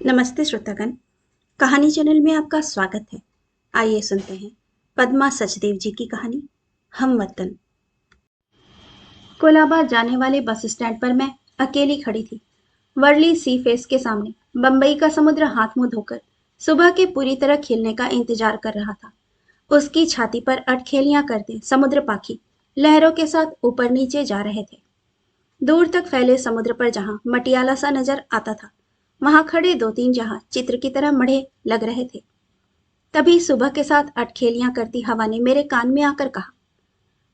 नमस्ते श्रोतागण। कहानी चैनल में आपका स्वागत है। आइए सुनते हैं पद्मा सचदेव जी की कहानी हम वतन। कोलाबा जाने वाले बस स्टैंड पर मैं अकेली खड़ी थी, वर्ली सी फेस के सामने। बंबई का समुद्र हाथ मुंह धोकर सुबह के पूरी तरह खिलने का इंतजार कर रहा था। उसकी छाती पर अटखेलियां करते समुद्र पाखी लहरों के साथ ऊपर नीचे जा रहे थे। दूर तक फैले समुद्र पर जहां मटियाला सा नजर आता था, वहां खड़े दो तीन जहाज चित्र की तरह मढ़े लग रहे थे। तभी सुबह के साथ अटखेलियां करती हवा ने मेरे कान में आकर कहा,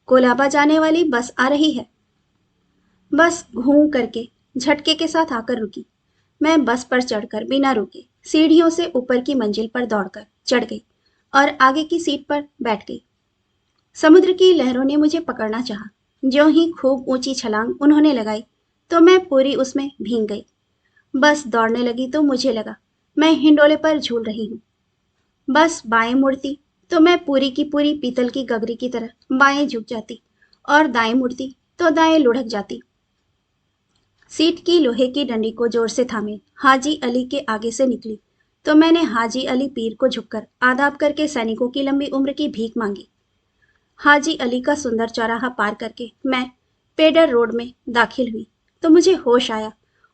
कोलाबा जाने वाली बस आ रही है। बस घूं करके झटके के साथ आकर रुकी। मैं बस पर चढ़कर बिना रुके सीढ़ियों से ऊपर की मंजिल पर दौड़कर चढ़ गई और आगे की सीट पर बैठ गई। समुद्र की लहरों ने मुझे पकड़ना चाहा। ज्यों ही खूब ऊंची छलांग उन्होंने लगाई तो मैं पूरी उसमें भीग गई। बस दौड़ने लगी तो मुझे लगा मैं हिंडोले पर झूल रही हूँ। बस बाएं मुड़ती तो मैं पूरी की पूरी पीतल की गगरी की तरह बाएं झुक जाती और दाएं मुड़ती तो दाएं लुढ़क जाती। सीट की लोहे की डंडी को जोर से थामे हाजी अली के आगे से निकली तो मैंने हाजी अली पीर को झुककर आदाब करके सैनिकों की लंबी उम्र की भीख मांगी। हाजी अली का सुंदर चौराहा पार करके मैं पेडर रोड में दाखिल हुई तो मुझे होश आया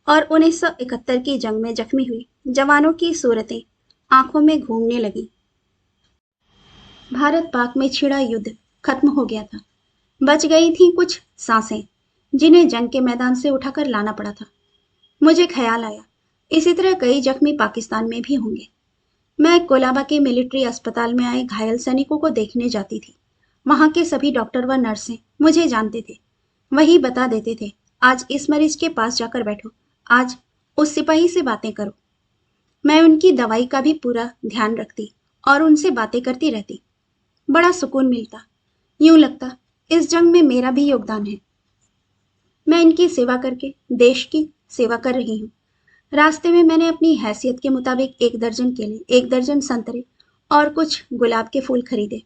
और 1971 की जंग में जख्मी हुई जवानों की सूरतें आंखों में घूमने लगी। भारत पाक में छिड़ा युद्ध खत्म हो गया था। बच गई थीं कुछ सांसें, जिन्हें जंग के मैदान से उठाकर लाना पड़ा था। मुझे ख्याल आया, इसी तरह कई जख्मी पाकिस्तान में भी होंगे। मैं कोलाबा के मिलिट्री अस्पताल में आए घायल सैनिकों को देखने जाती थी। वहां के सभी डॉक्टर व नर्सें मुझे जानते थे। वही बता देते थे, आज इस मरीज के पास जाकर बैठो, आज उस सिपाही से बातें करो। मैं उनकी दवाई का भी पूरा ध्यान रखती और उनसे बातें करती रहती। बड़ा सुकून मिलता। यूं लगता इस जंग में मेरा भी योगदान है। मैं इनकी सेवा करके देश की सेवा कर रही हूँ। रास्ते में मैंने अपनी हैसियत के मुताबिक 1 दर्जन केले, 1 दर्जन संतरे और कुछ गुलाब के फूल खरीदे।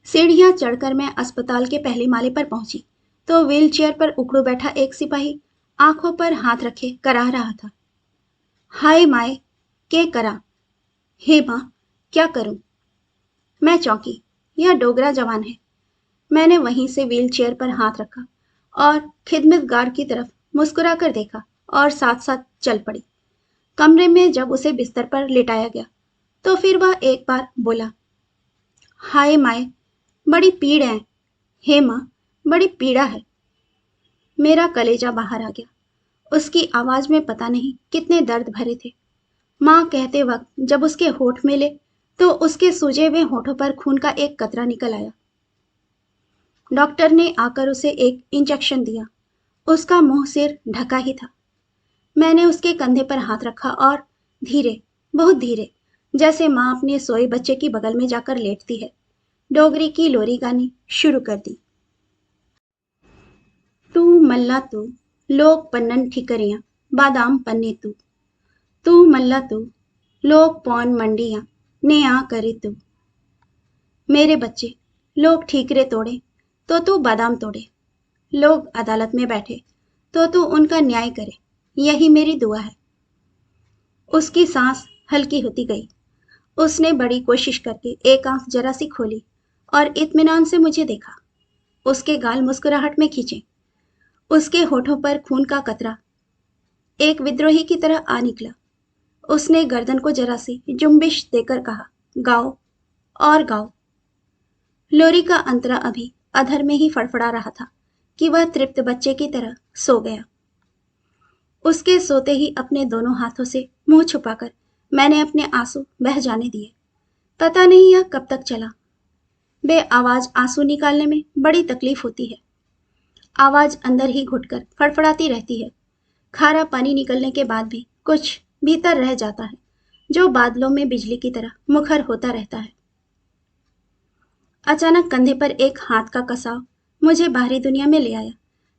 सीढ़ियां चढ़कर मैं अस्पताल के पहले माले पर पहुंची तो व्हील चेयर पर उकड़ू बैठा एक सिपाही आंखों पर हाथ रखे कराह रहा था, हाय माए के करा, हे माँ क्या करूं। मैं चौंकी, यह डोगरा जवान है। मैंने वहीं से व्हील चेयर पर हाथ रखा और खिदमतगार की तरफ मुस्कुरा कर देखा और साथ साथ चल पड़ी। कमरे में जब उसे बिस्तर पर लिटाया गया तो फिर वह एक बार बोला, हाय माए बड़ी पीड़ है, हे माँ बड़ी पीड़ा है। मेरा कलेजा बाहर आ गया। उसकी आवाज में पता नहीं कितने दर्द भरे थे। माँ कहते वक्त जब उसके होठ मिले तो उसके सूजे हुए होठों पर खून का एक कतरा निकल आया। डॉक्टर ने आकर उसे एक इंजेक्शन दिया। उसका मुंह सिर ढका ही था। मैंने उसके कंधे पर हाथ रखा और धीरे, बहुत धीरे, जैसे माँ अपने सोए बच्चे की बगल में जाकर लेटती है, डोगरी की लोरी गानी शुरू कर दी। तू मल्ला तू, लोग पन्नन ठिकरियां, बादाम पन्ने तू मल्ला तू, लोग पौन मंडियां, ने आ करे तू। मेरे बच्चे, लोग ठीकरे तोड़े तो तू बादाम तोड़े, लोग अदालत में बैठे तो तू उनका न्याय करे, यही मेरी दुआ है। उसकी सांस हल्की होती गई। उसने बड़ी कोशिश करके एक आंख जरा सी खोली और इत्मीनान से मुझे देखा। उसके गाल मुस्कुराहट में खींचे। उसके होठों पर खून का कतरा एक विद्रोही की तरह आ निकला। उसने गर्दन को जरा सी जुम्बिश देकर कहा, गाओ और गाओ। लोरी का अंतरा अभी अधर में ही फड़फड़ा रहा था कि वह तृप्त बच्चे की तरह सो गया। उसके सोते ही अपने दोनों हाथों से मुंह छुपाकर मैंने अपने आंसू बह जाने दिए। पता नहीं यह कब तक चला। बे आवाज आंसू निकालने में बड़ी तकलीफ होती है। आवाज अंदर ही घुटकर फड़फड़ाती रहती है। खारा पानी निकलने के बाद भी कुछ भीतर रह जाता है, जो बादलों में बिजली की तरह मुखर होता रहता है। अचानक कंधे पर एक हाथ का कसाव मुझे बाहरी दुनिया में ले आया।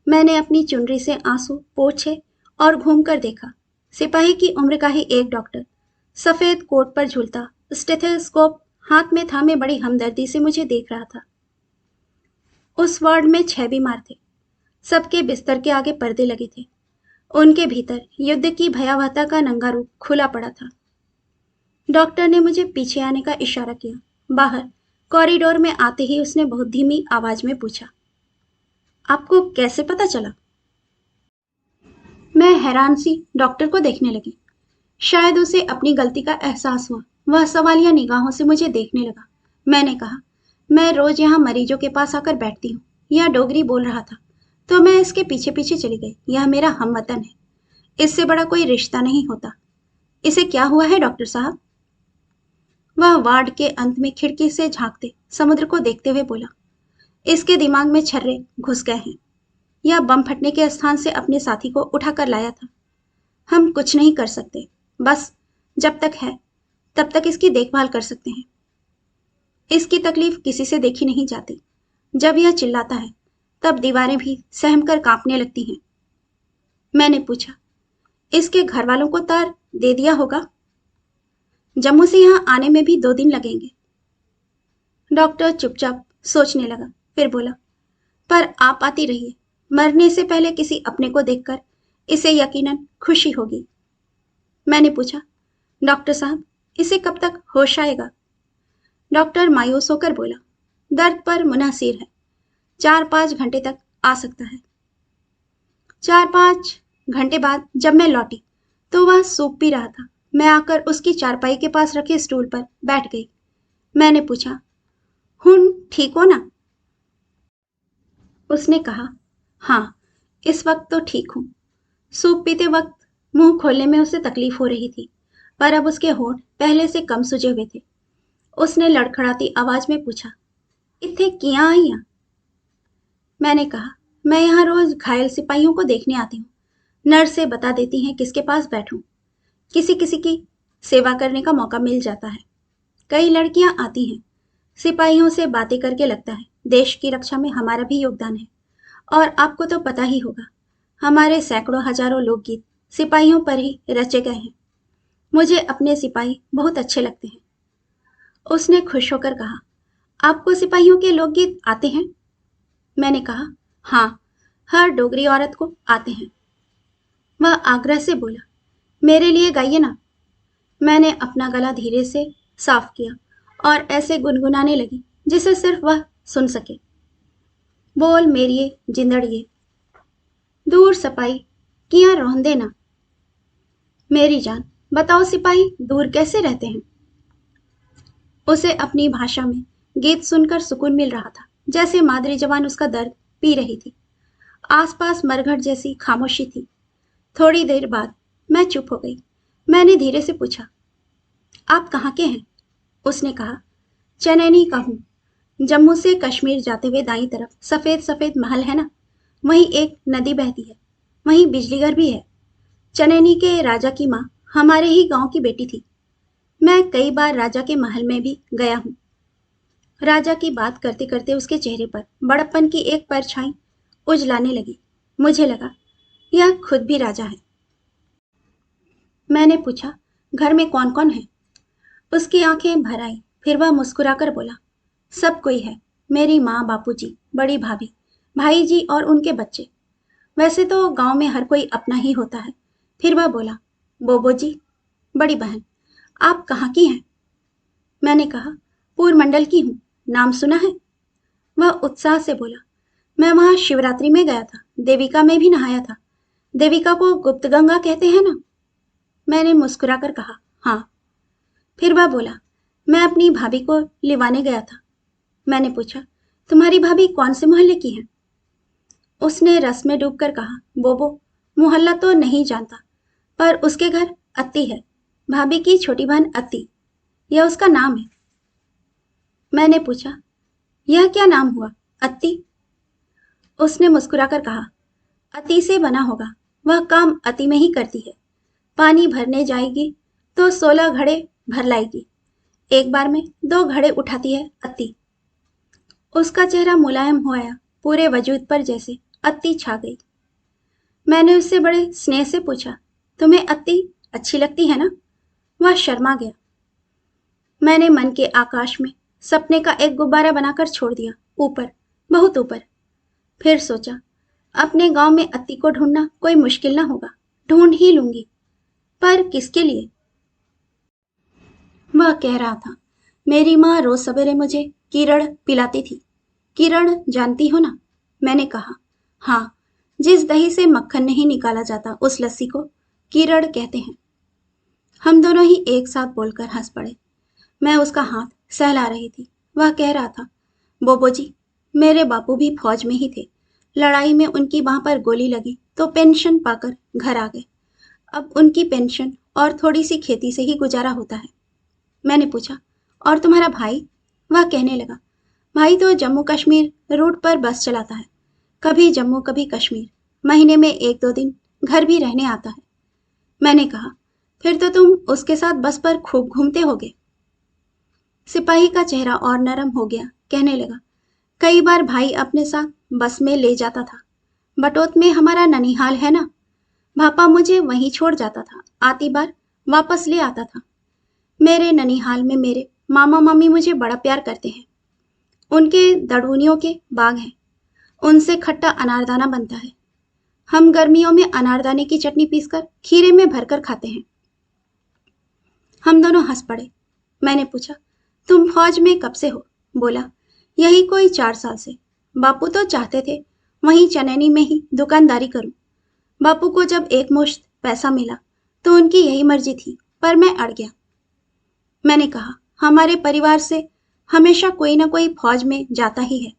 मैंने अपनी चुनरी से आंसू पोंछे और घूमकर देखा। सिपाही की उम्र का ही एक डॉक्टर सफेद कोट पर झूलता स्टेथोस्कोप हाथ में थामे बड़ी हमदर्दी से मुझे देख रहा था। उस वार्ड में 6 बीमार थे। सबके बिस्तर के आगे पर्दे लगे थे। उनके भीतर युद्ध की भयावहता का नंगा रूप खुला पड़ा था। डॉक्टर ने मुझे पीछे आने का इशारा किया। बाहर कॉरिडोर में आते ही उसने बहुत धीमी आवाज में पूछा, आपको कैसे पता चला? मैं हैरान सी डॉक्टर को देखने लगी। शायद उसे अपनी गलती का एहसास हुआ। वह सवालिया निगाहों से मुझे देखने लगा। मैंने कहा, मैं रोज यहाँ मरीजों के पास आकर बैठती हूँ। यह डोगरी बोल रहा था तो मैं इसके पीछे पीछे चली गई। यह मेरा हमवतन है, इससे बड़ा कोई रिश्ता नहीं होता। इसे क्या हुआ है डॉक्टर साहब? वह वार्ड के अंत में खिड़की से झांकते समुद्र को देखते हुए बोला, इसके दिमाग में छर्रे घुस गए हैं। यह बम फटने के स्थान से अपने साथी को उठाकर लाया था। हम कुछ नहीं कर सकते, बस जब तक है तब तक इसकी देखभाल कर सकते हैं। इसकी तकलीफ किसी से देखी नहीं जाती। जब यह चिल्लाता है तब दीवारें भी सहम कर कांपने लगती हैं। मैंने पूछा, इसके घर वालों को तार दे दिया होगा? जम्मू से यहाँ आने में भी 2 दिन लगेंगे। डॉक्टर चुपचाप सोचने लगा, फिर बोला, पर आप आती रहिए। मरने से पहले किसी अपने को देखकर इसे यकीनन खुशी होगी। मैंने पूछा, डॉक्टर साहब, इसे कब तक होश आएगा? डॉक्टर मायूस होकर बोला, दर्द पर मुनहसिर है, 4-5 घंटे तक आ सकता है। 4-5 घंटे बाद जब मैं लौटी तो वह सूप पी रहा था। मैं आकर उसकी चारपाई के पास रखे स्टूल पर बैठ गई। मैंने पूछा, हुन ठीक हो ना? उसने कहा, हाँ, इस वक्त तो ठीक हूँ। सूप पीते वक्त मुंह खोलने में उसे तकलीफ हो रही थी, पर अब उसके होंठ पहले से कम सूजे हुए थे। उसने लड़खड़ाती आवाज में पूछा, इत्थे किया आईया? मैंने कहा, मैं यहाँ रोज घायल सिपाहियों को देखने आती हूँ। नर्स से बता देती हैं किसके पास बैठूं। किसी किसी की सेवा करने का मौका मिल जाता है। कई लड़कियां आती हैं। सिपाहियों से बातें करके लगता है देश की रक्षा में हमारा भी योगदान है। और आपको तो पता ही होगा, हमारे सैकड़ों हजारों लोकगीत सिपाहियों पर ही रचे गए हैं। मुझे अपने सिपाही बहुत अच्छे लगते हैं। उसने खुश होकर कहा, आपको सिपाहियों के लोकगीत आते हैं? मैंने कहा, हाँ, हर डोगरी औरत को आते हैं। वह आग्रह से बोला, मेरे लिए गाइए ना। मैंने अपना गला धीरे से साफ किया और ऐसे गुनगुनाने लगी जिसे सिर्फ वह सुन सके। बोल मेरिए जिंदड़िए, दूर सपाई किया रोंदे ना। मेरी जान, बताओ सिपाही दूर कैसे रहते हैं? उसे अपनी भाषा में गीत सुनकर सुकून मिल रहा था, जैसे मादरी जवान उसका दर्द पी रही थी। आसपास मरघट जैसी खामोशी थी। थोड़ी देर बाद मैं चुप हो गई। मैंने धीरे से पूछा, आप कहाँ के हैं? उसने कहा, चनैनी का हूँ। जम्मू से कश्मीर जाते हुए दाईं तरफ सफेद सफेद महल है ना, वहीं एक नदी बहती है, वहीं बिजलीघर भी है। चनैनी के राजा की माँ हमारे ही गांव की बेटी थी। मैं कई बार राजा के महल में भी गया हूँ। राजा की बात करते करते उसके चेहरे पर बड़प्पन की एक परछाई उजलाने लगी। मुझे लगा यह खुद भी राजा है। मैंने पूछा, घर में कौन कौन है? उसकी आंखें भर आई, फिर वह मुस्कुराकर बोला, सब कोई है। मेरी माँ, बापूजी, बड़ी भाभी, भाई जी और उनके बच्चे। वैसे तो गांव में हर कोई अपना ही होता है। फिर वह बोला, बोबो जी, बड़ी बहन, आप कहाँ की हैं? मैंने कहा, पूरमंडल की हूँ, नाम सुना है? वह उत्साह से बोला, मैं वहां शिवरात्रि में गया था, देविका में भी नहाया था। देविका को गुप्त गंगा कहते हैं ना? मैंने मुस्कुराकर कहा, हाँ। फिर वह बोला, मैं अपनी भाभी को लिवाने गया था। मैंने पूछा, तुम्हारी भाभी कौन से मोहल्ले की है? उसने रस में डूबकर कहा, बोबो, मोहल्ला तो नहीं जानता, पर उसके घर अत्ती है। भाभी की छोटी बहन अत्ती, यह उसका नाम है। मैंने पूछा, यह क्या नाम हुआ, अत्ती? उसने मुस्कुराकर कहा, अति से बना होगा, वह काम अति में ही करती है। पानी भरने जाएगी तो 16 घड़े भर लाएगी। एक बार में 2 घड़े उठाती है अति। उसका चेहरा मुलायम हो आया, पूरे वजूद पर जैसे अति छा गई। मैंने उससे बड़े स्नेह से पूछा, तुम्हें अति अच्छी लगती है ना? वह शर्मा गया। मैंने मन के आकाश में सपने का एक गुब्बारा बनाकर छोड़ दिया, ऊपर, बहुत ऊपर। फिर सोचा, अपने गांव में अत्ती को ढूंढना कोई मुश्किल ना होगा। ढूंढ ही लूंगी, पर किसके लिए? वह कह रहा था, मेरी माँ रोज सवेरे मुझे कीरड़ पिलाती थी। कीरड़ जानती हो ना? मैंने कहा, हाँ, जिस दही से मक्खन नहीं निकाला जाता उस लस्सी को कीरड़ कहते हैं। हम दोनों ही एक साथ बोलकर हंस पड़े। मैं उसका हाथ सहला रही थी। वह कह रहा था, बोबो जी, मेरे बापू भी फौज में ही थे। लड़ाई में उनकी बाह पर गोली लगी तो पेंशन पाकर घर आ गए। अब उनकी पेंशन और थोड़ी सी खेती से ही गुजारा होता है। मैंने पूछा, और तुम्हारा भाई? वह कहने लगा, भाई तो जम्मू कश्मीर रूट पर बस चलाता है। कभी जम्मू कभी कश्मीर, महीने में 1-2 दिन घर भी रहने आता है। मैंने कहा, फिर तो तुम उसके साथ बस पर खूब घूमते होगे। सिपाही का चेहरा और नरम हो गया। कहने लगा, कई बार भाई अपने साथ बस में ले जाता था। बटोत में हमारा ननिहाल है ना, भापा मुझे वहीं छोड़ जाता था, आती बार वापस ले आता था। मेरे ननिहाल में मेरे मामा मामी मुझे बड़ा प्यार करते हैं। उनके दड़ूनियों के बाग हैं, उनसे खट्टा अनारदाना बनता है। हम गर्मियों में अनारदाने की चटनी पीसकर खीरे में भरकर खाते हैं। हम दोनों हंस पड़े। मैंने पूछा, तुम फौज में कब से हो? बोला, यही कोई 4 साल से। बापू तो चाहते थे वहीं चनैनी में ही दुकानदारी करूं। बापू को जब एक मुश्त पैसा मिला तो उनकी यही मर्जी थी, पर मैं अड़ गया। मैंने कहा, हमारे परिवार से हमेशा कोई ना कोई फौज में जाता ही है।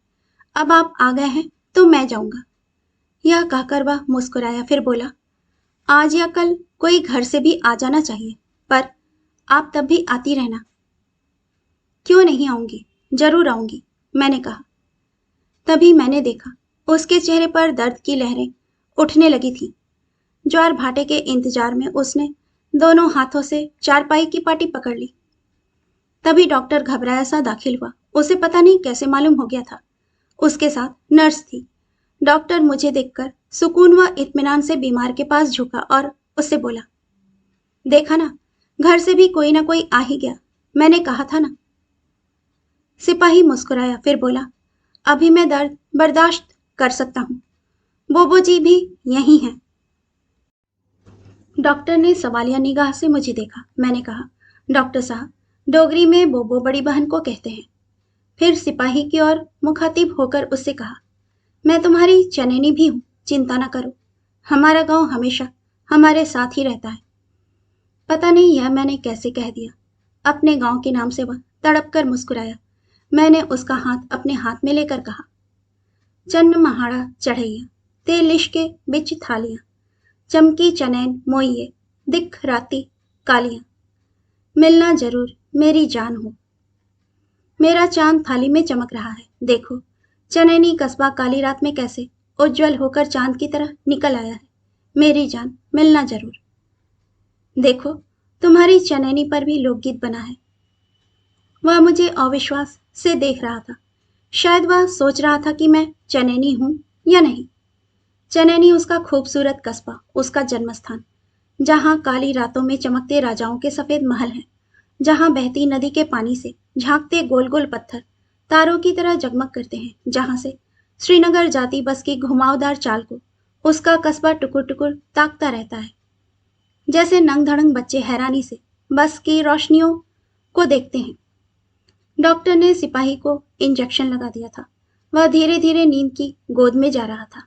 अब आप आ गए हैं तो मैं जाऊंगा। यह कहकर वह मुस्कुराया, फिर बोला, आज या कल कोई घर से भी आ जाना चाहिए, पर आप तब भी आती रहना। क्यों नहीं आऊंगी, जरूर आऊंगी, मैंने कहा। तभी मैंने देखा, उसके चेहरे पर दर्द की लहरें उठने लगी थी। ज्वार भाटे के इंतजार में उसने दोनों हाथों से चारपाई की पाटी पकड़ ली। तभी डॉक्टर घबराया सा दाखिल हुआ। उसे पता नहीं कैसे मालूम हो गया था। उसके साथ नर्स थी। डॉक्टर मुझे देखकर सुकून व इत्मीनान से बीमार के पास झुका और उससे बोला, देखा ना, घर से भी कोई ना कोई आ ही गया, मैंने कहा था ना। सिपाही मुस्कुराया, फिर बोला, अभी मैं दर्द बर्दाश्त कर सकता हूं। बोबो जी भी यही हैं। डॉक्टर ने सवालिया निगाह से मुझे देखा। मैंने कहा, डॉक्टर साहब, डोगरी में बोबो बड़ी बहन को कहते हैं। फिर सिपाही की ओर मुखातिब होकर उससे कहा, मैं तुम्हारी चनैनी भी हूं, चिंता न करो। हमारा गांव हमेशा हमारे साथ ही रहता है। पता नहीं यह मैंने कैसे कह दिया। अपने गांव के नाम से वह तड़प कर मुस्कुराया। मैंने उसका हाथ अपने हाथ में लेकर कहा, चन्न महाड़ा चढ़ैया, ते लिश्के बिच थालियां, चमकी चनैन मोइये, दिख राती कालियां, मिलना जरूर मेरी जान हो। मेरा चांद थाली में चमक रहा है, देखो चनैनी कस्बा काली रात में कैसे उज्जवल होकर चांद की तरह निकल आया है। मेरी जान, मिलना जरूर। देखो, तुम्हारी चनैनी पर भी लोकगीत बना है। वह मुझे अविश्वास से देख रहा था। शायद वह सोच रहा था कि मैं चनैनी हूं या नहीं। चनैनी उसका खूबसूरत कस्बा, उसका जन्मस्थान, जहां काली रातों में चमकते राजाओं के सफेद महल हैं, जहां बहती नदी के पानी से झांकते गोल गोल पत्थर तारों की तरह जगमग करते हैं, जहां से श्रीनगर जाती बस की घुमावदार चाल को उसका कस्बा टुकुर टुकुर ताकता रहता है, जैसे नंग धड़ंग बच्चे हैरानी से बस की रोशनियों को देखते हैं। डॉक्टर ने सिपाही को इंजेक्शन लगा दिया था। वह धीरे धीरे नींद की गोद में जा रहा था।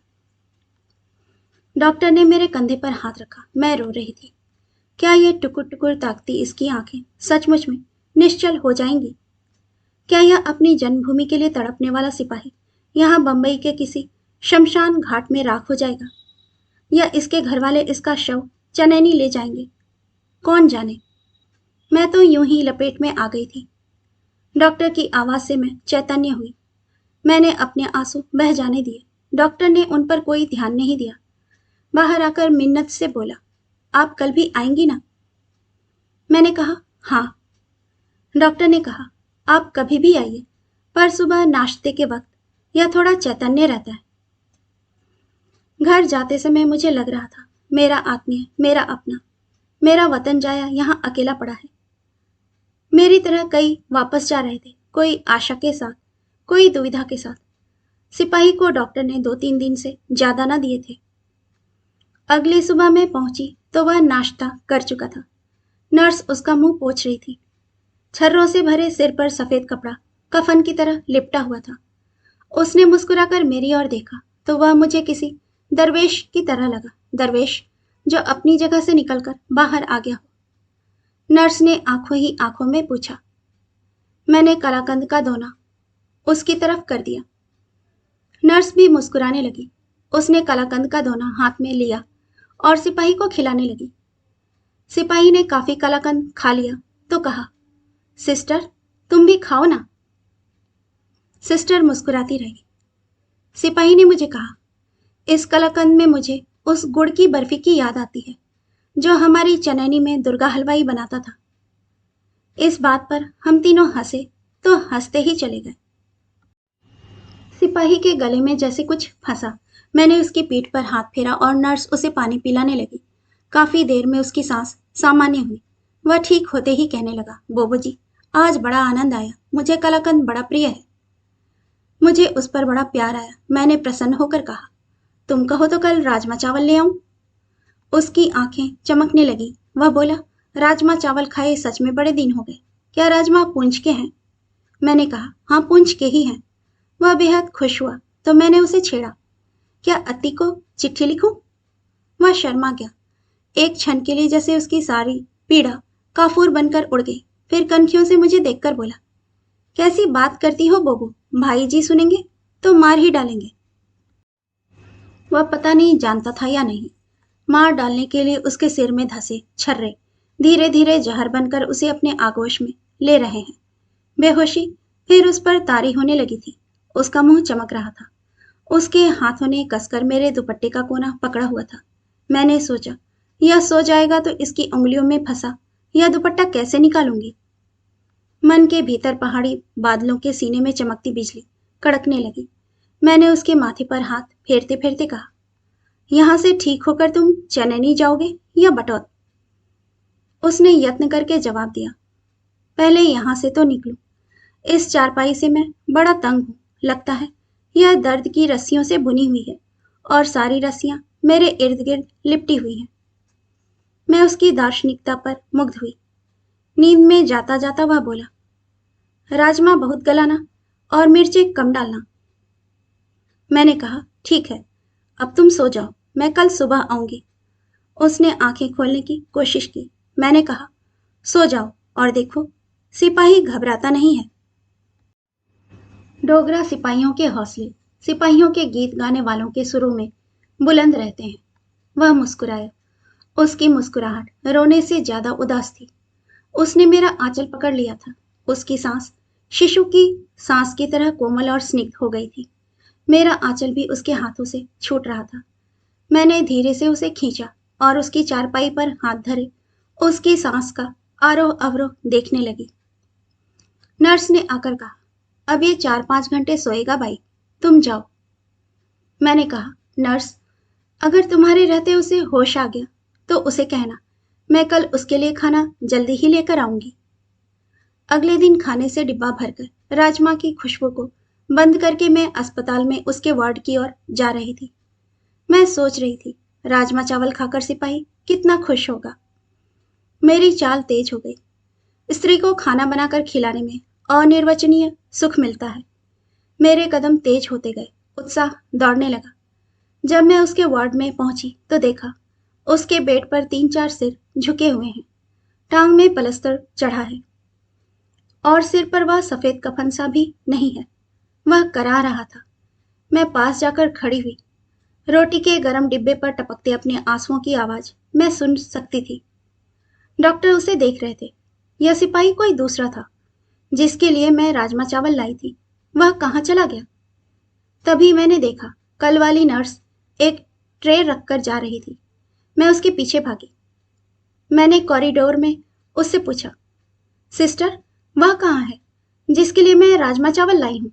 डॉक्टर ने मेरे कंधे पर हाथ रखा। मैं रो रही थी। क्या ये टुकुर टुकुर ताकती इसकी आंखें सचमुच में निश्चल हो जाएंगी? क्या यह अपनी जन्मभूमि के लिए तड़पने वाला सिपाही यहाँ बंबई के किसी शमशान घाट में राख हो जाएगा, या इसके घरवाले इसका शव चनैनी ले जाएंगे? कौन जाने। मैं तो यूं ही लपेट में आ गई थी। डॉक्टर की आवाज से मैं चैतन्य हुई। मैंने अपने आंसू बह जाने दिए। डॉक्टर ने उन पर कोई ध्यान नहीं दिया। बाहर आकर मिन्नत से बोला, आप कल भी आएंगी ना? मैंने कहा, हाँ। डॉक्टर ने कहा, आप कभी भी आइए, पर सुबह नाश्ते के वक्त यह थोड़ा चैतन्य रहता है। घर जाते समय मुझे लग रहा था, मेरा आत्मीय, मेरा अपना, मेरा वतन जाया यहाँ अकेला पड़ा है। मेरी तरह कई वापस जा रहे थे, कोई आशा के साथ, कोई दुविधा के साथ। सिपाही को डॉक्टर ने 2-3 दिन से ज्यादा ना दिए थे। अगली सुबह मैं पहुंची तो वह नाश्ता कर चुका था। नर्स उसका मुंह पोंछ रही थी। छर्रों से भरे सिर पर सफेद कपड़ा कफन की तरह लिपटा हुआ था। उसने मुस्कुराकर मेरी ओर देखा तो वह मुझे किसी दरवेश की तरह लगा, दरवेश जो अपनी जगह से निकलकर बाहर आ गया हो। नर्स ने आंखों ही आंखों में पूछा। मैंने कलाकंद का दोना उसकी तरफ कर दिया। नर्स भी मुस्कुराने लगी। उसने कलाकंद का दोना हाथ में लिया और सिपाही को खिलाने लगी। सिपाही ने काफी कलाकंद खा लिया तो कहा, सिस्टर तुम भी खाओ ना। सिस्टर मुस्कुराती रही। सिपाही ने मुझे कहा, इस कलाकंद में मुझे उस गुड़ की बर्फी की याद आती है जो हमारी चनैनी में दुर्गा हलवाई बनाता था। इस बात पर हम तीनों हंसे तो हंसते ही चले गए। सिपाही के गले में जैसे कुछ फंसा। मैंने उसकी पीठ पर हाथ फेरा और नर्स उसे पानी पिलाने लगी। काफी देर में उसकी सांस सामान्य हुई। वह ठीक होते ही कहने लगा, बोबो जी आज बड़ा आनंद आया, मुझे कलाकंद बड़ा प्रिय है। मुझे उस पर बड़ा प्यार आया। मैंने प्रसन्न होकर कहा, तुम कहो तो कल राजमा चावल ले आऊं। उसकी आंखें चमकने लगी। वह बोला, राजमा चावल खाए सच में बड़े दिन हो गए। क्या राजमा पूंछ के हैं? मैंने कहा, हाँ पूंछ के ही हैं। वह बेहद खुश हुआ तो मैंने उसे छेड़ा, क्या अत्ती को चिट्ठी लिखूं? वह शर्मा गया। एक क्षण के लिए जैसे उसकी सारी पीड़ा काफूर बनकर उड़ गई। फिर कनखियों से मुझे देखकर बोला, कैसी बात करती हो बोबो, भाई जी सुनेंगे तो मार ही डालेंगे। वह पता नहीं जानता था या नहीं, मार डालने के लिए उसके सिर में धंसे छर्रे धीरे धीरे जहर बनकर उसे अपने आगोश में ले रहे हैं। बेहोशी फिर उस पर तारी होने लगी थी। उसका मुंह चमक रहा था। उसके हाथों ने कसकर मेरे दुपट्टे का कोना पकड़ा हुआ था। मैंने सोचा, यह सो जाएगा तो इसकी उंगलियों में फंसा यह दुपट्टा कैसे निकालूंगी। मन के भीतर पहाड़ी बादलों के सीने में चमकती बिजली कड़कने लगी। मैंने उसके माथे पर हाथ फेरते फेरते कहा, यहां से ठीक होकर तुम चनैनी जाओगे या बटौत? उसने यत्न करके जवाब दिया, पहले यहां से तो निकलूं। इस चारपाई से मैं बड़ा तंग हूं। लगता है यह दर्द की रस्सियों से बुनी हुई है और सारी रस्सियां मेरे इर्द गिर्द लिपटी हुई हैं। मैं उसकी दार्शनिकता पर मुग्ध हुई। नींद में जाता जाता वह बोला, राजमा बहुत गलाना और मिर्चें कम डालना। मैंने कहा, ठीक है, अब तुम सो जाओ, मैं कल सुबह आऊंगी। उसने आंखें खोलने की कोशिश की। मैंने कहा, सो जाओ और देखो सिपाही घबराता नहीं है। डोगरा सिपाहियों के हौसले सिपाहियों के गीत गाने वालों के सुरों में बुलंद रहते हैं। वह मुस्कुराया। उसकी मुस्कुराहट रोने से ज्यादा उदास थी। उसने मेरा आंचल पकड़ लिया था। उसकी सांस शिशु की सांस की तरह कोमल और स्निग्ध हो गई थी। मेरा आंचल भी उसके हाथों से छूट रहा था। मैंने धीरे से उसे खींचा और उसकी चारपाई पर हाथ धरे उसकी सांस का आरोह अवरोह देखने लगी। नर्स ने आकर कहा, अब ये 4-5 घंटे सोएगा भाई, तुम जाओ। मैंने कहा, नर्स अगर तुम्हारे रहते उसे होश आ गया तो उसे कहना मैं कल उसके लिए खाना जल्दी ही लेकर आऊंगी। अगले दिन खाने से डिब्बा भरकर राजमा की खुशबू को बंद करके मैं अस्पताल में उसके वार्ड की ओर जा रही थी। मैं सोच रही थी, राजमा चावल खाकर सिपाही कितना खुश होगा। मेरी चाल तेज हो गई। स्त्री को खाना बनाकर खिलाने में अनिर्वचनीय सुख मिलता है। मेरे कदम तेज होते गए। उत्साह दौड़ने लगा। जब मैं उसके वार्ड में पहुंची तो देखा उसके बेड पर 3-4 सिर झुके हुए हैं। टांग में पलस्तर चढ़ा है और सिर पर वह सफेद कफन सा भी नहीं है। वह करा रहा था। मैं पास जाकर खड़ी हुई। रोटी के गरम डिब्बे पर टपकते अपने आंसुओं की आवाज मैं सुन सकती थी। डॉक्टर उसे देख रहे थे। यह सिपाही कोई दूसरा था जिसके लिए मैं राजमा चावल लाई थी। वह कहाँ चला गया? तभी मैंने देखा कल वाली नर्स एक ट्रे रखकर जा रही थी। मैं उसके पीछे भागी। मैंने कॉरिडोर में उससे पूछा, सिस्टर वह कहाँ है जिसके लिए मैं राजमा चावल लाई हूं?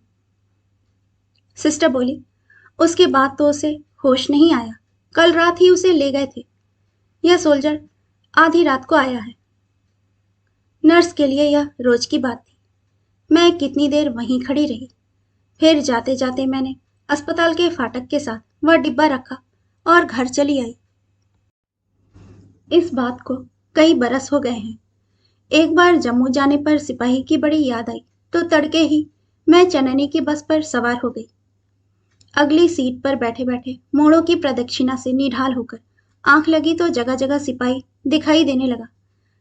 सिस्टर बोली, उसके बाद तो उसे होश नहीं आया। कल रात ही उसे ले गए थे। यह सोल्जर आधी रात को आया है। नर्स के लिए यह रोज की बात थी। मैं कितनी देर वहीं खड़ी रही। फिर जाते जाते मैंने अस्पताल के फाटक के साथ वह डिब्बा रखा और घर चली आई। इस बात को कई बरस हो गए हैं। एक बार जम्मू जाने पर सिपाही की बड़ी याद आई, तो तड़के ही मैं चननी की बस पर सवार हो गई। अगली सीट पर बैठे बैठे मोड़ों की प्रदक्षिणा से निढाल होकर आंख लगी तो जगह जगह सिपाही दिखाई देने लगा,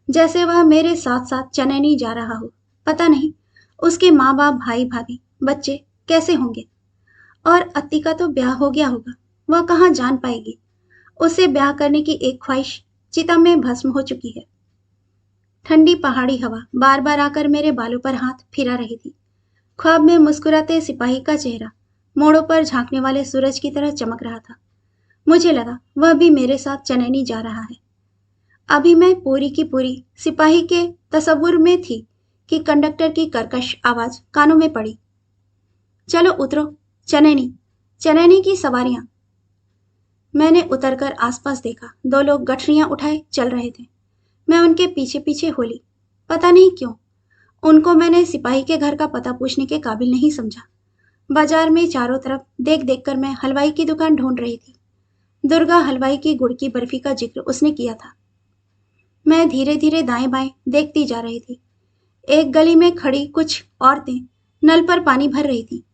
जैसे वह मेरे साथ साथ चनैनी जा रहा हो। पता नहीं उसके माँ बाप, भाई भाभी, बच्चे कैसे होंगे। और अत्ती का तो ब्याह हो गया होगा, वह कहाँ जान पाएगी। उसे ब्याह करने की एक ख्वाहिश चिता में भस्म हो चुकी है। ठंडी पहाड़ी हवा बार बार आकर मेरे बालों पर हाथ फिरा रही थी। ख्वाब में मुस्कुराते सिपाही का चेहरा मोड़ों पर झांकने वाले सूरज की तरह चमक रहा था। मुझे लगा वह भी मेरे साथ चनैनी जा रहा है। अभी मैं पूरी की पूरी सिपाही के तसव्वुर में थी कि कंडक्टर की कर्कश आवाज कानों में पड़ी। चलो उतरो, चनैनी, चनैनी की सवारियां। मैंने उतरकर आसपास देखा। दो लोग गठरियां उठाए चल रहे थे। मैं उनके पीछे पीछे होली। पता नहीं क्यों उनको मैंने सिपाही के घर का पता पूछने के काबिल नहीं समझा। बाजार में चारों तरफ देख देख कर मैं हलवाई की दुकान ढूंढ रही थी। दुर्गा हलवाई की गुड़ की बर्फी का जिक्र उसने किया था। मैं धीरे धीरे दाएं बाएं देखती जा रही थी। एक गली में खड़ी कुछ औरतें नल पर पानी भर रही थी।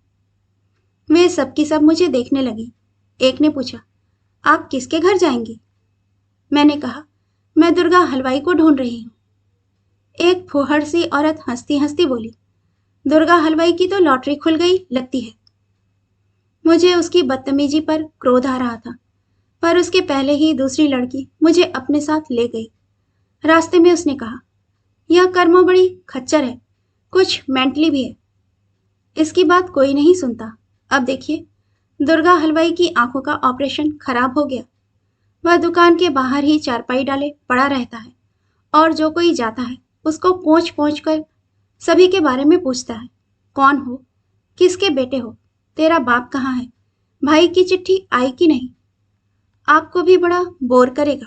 वे सबकी सब मुझे देखने लगी। एक ने पूछा, आप किसके घर जाएंगी? मैंने कहा, मैं दुर्गा हलवाई को ढूंढ रही हूँ। एक फूहड़ सी औरत हंसती हंसती बोली, दुर्गा हलवाई की तो लॉटरी खुल गई लगती है। मुझे उसकी बदतमीजी पर क्रोध आ रहा था, पर उसके पहले ही दूसरी लड़की मुझे अपने साथ ले गई। रास्ते में उसने कहा, यह कर्मो बड़ी खच्चर है, कुछ मेंटली भी है। इसकी बात कोई नहीं सुनता। अब देखिए, दुर्गा हलवाई की आंखों का ऑपरेशन खराब हो गया। वह दुकान के बाहर ही चारपाई डाले पड़ा रहता है, और जो कोई जाता है उसको पहुंच पहुंच कर सभी के बारे में पूछता है। कौन हो, किसके बेटे हो, तेरा बाप कहाँ है, भाई की चिट्ठी आई कि नहीं। आपको भी बड़ा बोर करेगा।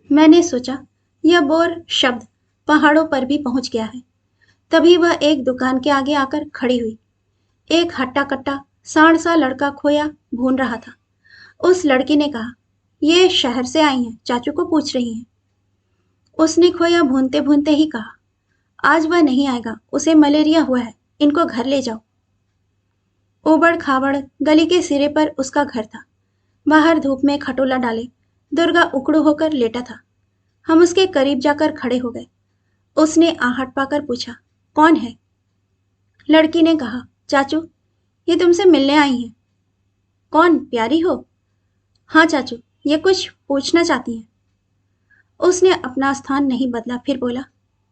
मैंने सोचा यह बोर शब्द पहाड़ों पर भी पहुंच गया है। तभी वह एक दुकान के आगे आकर खड़ी हुई। एक हट्टा कट्टा सांड सा लड़का खोया भून रहा था। उस लड़की ने कहा, ये शहर से आई हैं, चाचू को पूछ रही हैं। उसने खोया भूनते भूनते ही कहा, आज वह नहीं आएगा, उसे मलेरिया हुआ है, इनको घर ले जाओ। ऊबड़ खाबड़ गली के सिरे पर उसका घर था। बाहर धूप में खटोला डाले दुर्गा उकड़ू होकर लेटा था। हम उसके करीब जाकर खड़े हो गए। उसने आहट पाकर पूछा, कौन है? लड़की ने कहा, चाचू, ये तुमसे मिलने आई हैं। कौन, प्यारी हो? हाँ चाचू, ये कुछ पूछना चाहती हैं। उसने अपना स्थान नहीं बदला, फिर बोला,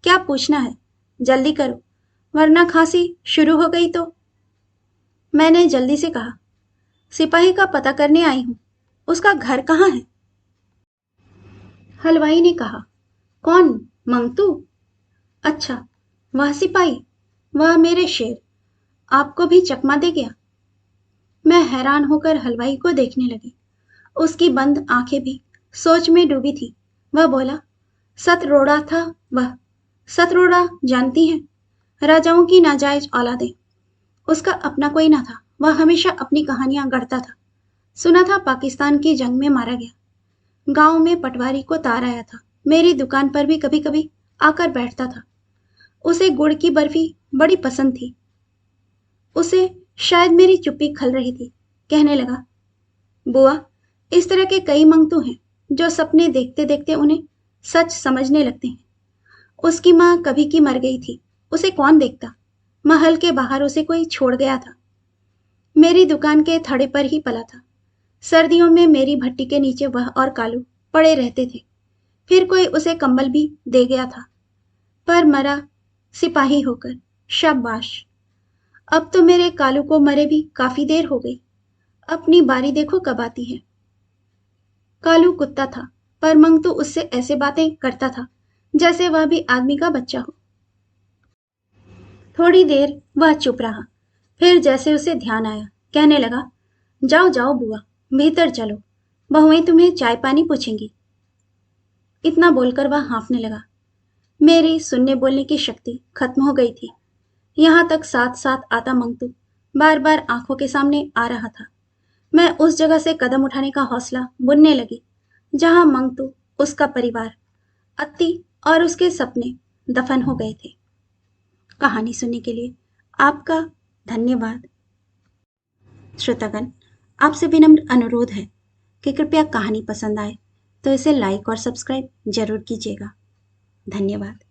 क्या पूछना है? जल्दी करो, वरना खांसी शुरू हो गई तो। मैंने जल्दी से कहा, सिपाही का पता करने आई हूं, उसका घर कहाँ है? हलवाई ने कहा, कौन, मंगतू? अच्छा, वह सिपाही, वह मेरे शेर, आपको भी चकमा दे गया। मैं हैरान होकर हलवाई को देखने लगी। उसकी बंद आंखें भी सोच में डूबी थी। वह बोला, सतरोड़ा था वह। सतरोड़ा जानती हैं? राजाओं की नाजायज औलादें। उसका अपना कोई ना था, वह हमेशा अपनी कहानियां गढ़ता था। सुना था पाकिस्तान की जंग में मारा गया। गांव में पटवारी को तार आया था। मेरी दुकान पर भी कभी कभी आकर बैठता था। उसे गुड़ की बर्फी बड़ी पसंद थी। उसे शायद मेरी चुप्पी खल रही थी। कहने लगा, बुआ, इस तरह के कई मंगतू हैं जो सपने देखते देखते उन्हें सच समझने लगते हैं। उसकी माँ कभी की मर गई थी, उसे कौन देखता। महल के बाहर उसे कोई छोड़ गया था। मेरी दुकान के थड़े पर ही पला था। सर्दियों में मेरी भट्टी के नीचे वह और कालू पड़े रहते थे। फिर कोई उसे कंबल भी दे गया था, पर मरा सिपाही होकर। शाबाश। अब तो मेरे कालू को मरे भी काफी देर हो गई। अपनी बारी देखो कब आती है। कालू कुत्ता था, पर मंगतू उससे ऐसे बातें करता था जैसे वह भी आदमी का बच्चा हो। थोड़ी देर वह चुप रहा, फिर जैसे उसे ध्यान आया, कहने लगा, जाओ जाओ बुआ, भीतर चलो, बहुएं तुम्हें चाय पानी पूछेंगी। इतना बोलकर वह हाँफने लगा। मेरी सुनने बोलने की शक्ति खत्म हो गई थी। यहाँ तक साथ साथ आता मंगतू बार बार आंखों के सामने आ रहा था। मैं उस जगह से कदम उठाने का हौसला बुनने लगी। जहां मंगतू, उसका परिवार, अत्ती और उसके सपने दफन हो गए थे। कहानी सुनने के लिए आपका धन्यवाद। श्रोतागण, आपसे विनम्र अनुरोध है कि कृपया कहानी पसंद आए तो इसे लाइक और सब्सक्राइब जरूर कीजिएगा। धन्यवाद।